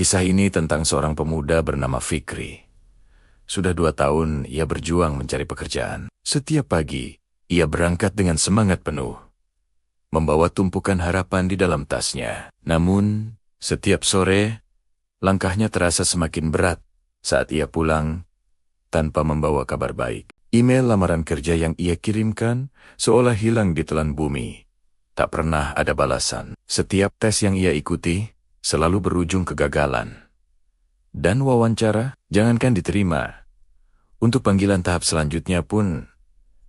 Kisah ini tentang seorang pemuda bernama Fikri. Sudah 2 tahun ia berjuang mencari pekerjaan. Setiap pagi, ia berangkat dengan semangat penuh, membawa tumpukan harapan di dalam tasnya. Namun, setiap sore, langkahnya terasa semakin berat saat ia pulang tanpa membawa kabar baik. Email lamaran kerja yang ia kirimkan seolah hilang di telan bumi. Tak pernah ada balasan. Setiap tes yang ia ikuti selalu berujung kegagalan. Dan wawancara, jangankan diterima, untuk panggilan tahap selanjutnya pun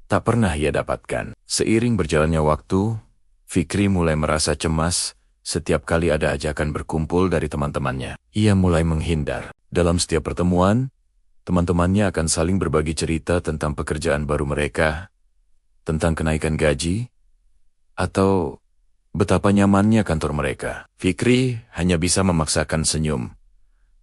tak pernah ia dapatkan. Seiring berjalannya waktu, Fikri mulai merasa cemas setiap kali ada ajakan berkumpul dari teman-temannya. Ia mulai menghindar. Dalam setiap pertemuan, teman-temannya akan saling berbagi cerita tentang pekerjaan baru mereka, tentang kenaikan gaji, atau betapa nyamannya kantor mereka. Fikri hanya bisa memaksakan senyum,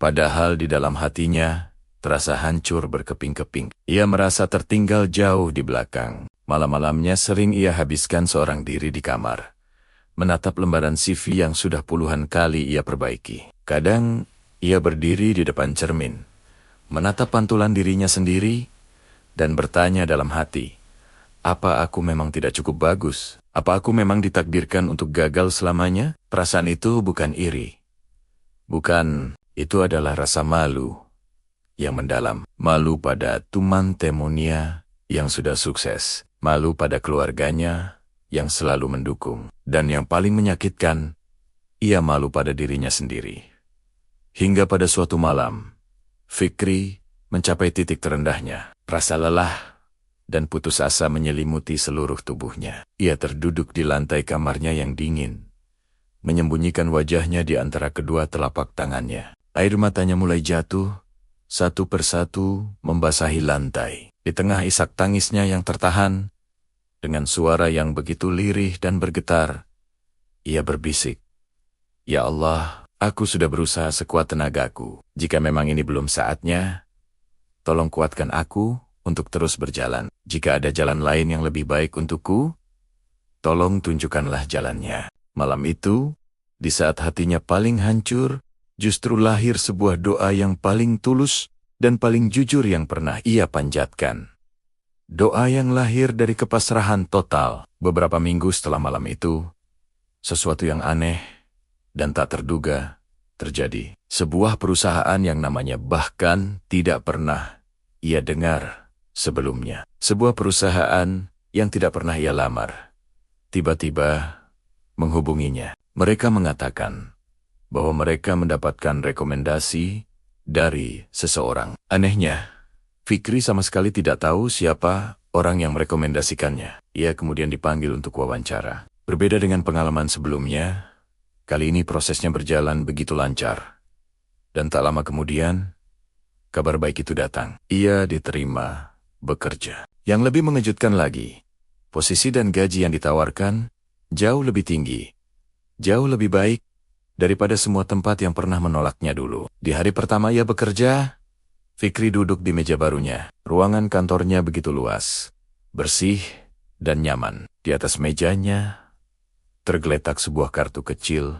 padahal di dalam hatinya terasa hancur berkeping-keping. Ia merasa tertinggal jauh di belakang. Malam-malamnya sering ia habiskan seorang diri di kamar, menatap lembaran CV yang sudah puluhan kali ia perbaiki. Kadang ia berdiri di depan cermin, menatap pantulan dirinya sendiri, dan bertanya dalam hati, apa aku memang tidak cukup bagus? Apa aku memang ditakdirkan untuk gagal selamanya? Perasaan itu bukan iri. Bukan, itu adalah rasa malu yang mendalam. Malu pada teman-temannya yang sudah sukses. Malu pada keluarganya yang selalu mendukung. Dan yang paling menyakitkan, ia malu pada dirinya sendiri. Hingga pada suatu malam, Fikri mencapai titik terendahnya. Rasa lelah dan putus asa menyelimuti seluruh tubuhnya. Ia terduduk di lantai kamarnya yang dingin, menyembunyikan wajahnya di antara kedua telapak tangannya. Air matanya mulai jatuh, satu persatu membasahi lantai. Di tengah isak tangisnya yang tertahan, dengan suara yang begitu lirih dan bergetar, ia berbisik, "Ya Allah, aku sudah berusaha sekuat tenagaku. Jika memang ini belum saatnya, tolong kuatkan aku untuk terus berjalan. Jika ada jalan lain yang lebih baik untukku, tolong tunjukkanlah jalannya." Malam itu, di saat hatinya paling hancur, justru lahir sebuah doa yang paling tulus dan paling jujur yang pernah ia panjatkan. Doa yang lahir dari kepasrahan total. Beberapa minggu setelah malam itu, sesuatu yang aneh dan tak terduga terjadi. Sebuah perusahaan yang namanya bahkan tidak pernah ia dengar sebelumnya. Sebuah perusahaan yang tidak pernah ia lamar, tiba-tiba menghubunginya. Mereka mengatakan bahwa mereka mendapatkan rekomendasi dari seseorang. Anehnya, Fikri sama sekali tidak tahu siapa orang yang merekomendasikannya. Ia kemudian dipanggil untuk wawancara. Berbeda dengan pengalaman sebelumnya, kali ini prosesnya berjalan begitu lancar. Dan tak lama kemudian, kabar baik itu datang. Ia diterima bekerja. Yang lebih mengejutkan lagi, posisi dan gaji yang ditawarkan jauh lebih tinggi, jauh lebih baik daripada semua tempat yang pernah menolaknya dulu. Di hari pertama ia bekerja, Fikri duduk di meja barunya. Ruangan kantornya begitu luas, bersih, dan nyaman. Di atas mejanya tergeletak sebuah kartu kecil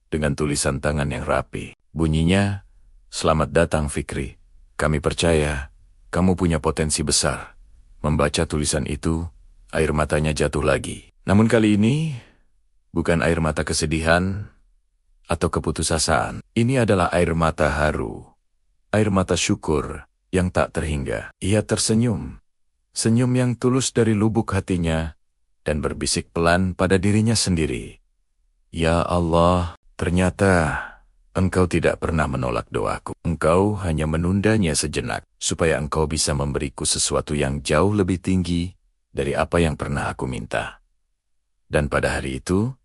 dengan tulisan tangan yang rapi. Bunyinya, "Selamat datang Fikri. Kami percaya kamu punya potensi besar." Membaca tulisan itu, air matanya jatuh lagi. Namun kali ini, bukan air mata kesedihan atau keputusasaan. Ini adalah air mata haru, air mata syukur yang tak terhingga. Ia tersenyum, senyum yang tulus dari lubuk hatinya, dan berbisik pelan pada dirinya sendiri, "Ya Allah, ternyata Engkau tidak pernah menolak doaku. Engkau hanya menundanya sejenak, supaya Engkau bisa memberiku sesuatu yang jauh lebih tinggi dari apa yang pernah aku minta." Dan pada hari itu,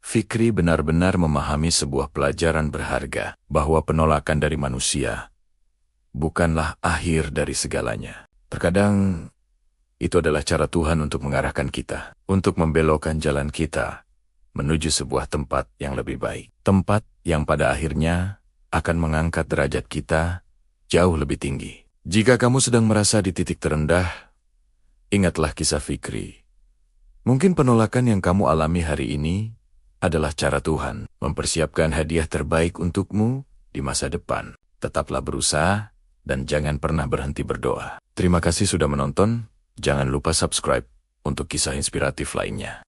Fikri benar-benar memahami sebuah pelajaran berharga, bahwa penolakan dari manusia bukanlah akhir dari segalanya. Terkadang, itu adalah cara Tuhan untuk mengarahkan kita, untuk membelokkan jalan kita menuju sebuah tempat yang lebih baik. Tempat yang pada akhirnya akan mengangkat derajat kita jauh lebih tinggi. Jika kamu sedang merasa di titik terendah, ingatlah kisah Fikri. Mungkin penolakan yang kamu alami hari ini adalah cara Tuhan mempersiapkan hadiah terbaik untukmu di masa depan. Tetaplah berusaha dan jangan pernah berhenti berdoa. Terima kasih sudah menonton. Jangan lupa subscribe untuk kisah inspiratif lainnya.